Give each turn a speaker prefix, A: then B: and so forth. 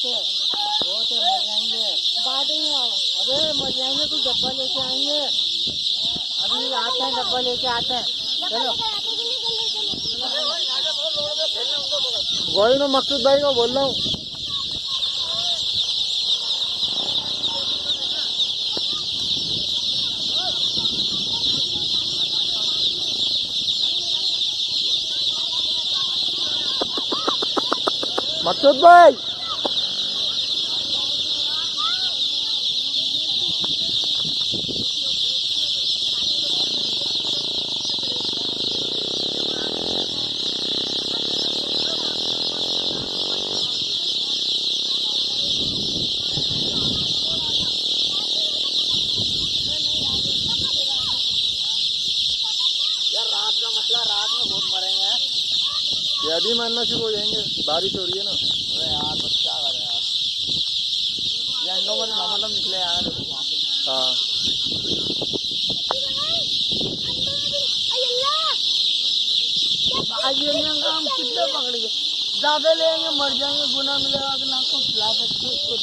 A: बहुत मर जाएंगे बाद में। अबे मर जाएंगे, कुछ डब्बा लेके आएंगे, अभी आते हैं, डब्बा लेके आते हैं। चलो
B: वही ना मकसूद भाई को बोल रहा हूँ। मकसूद भाई
A: यार, रात का मसला, रात में बहुत मरेंगे।
B: ये अभी मरना शुरू हो जाएंगे, बारिश हो रही है ना।
A: अरे यार बस क्या करें यार, ये अंडों में मतलब निकले यार वहाँ से।
B: हाँ
A: आज ये नहीं हम कितने पकड़ेंगे, ज्यादा लेंगे मर जाएंगे, गुना मिलेगा कि ना को खिला सकते उसको।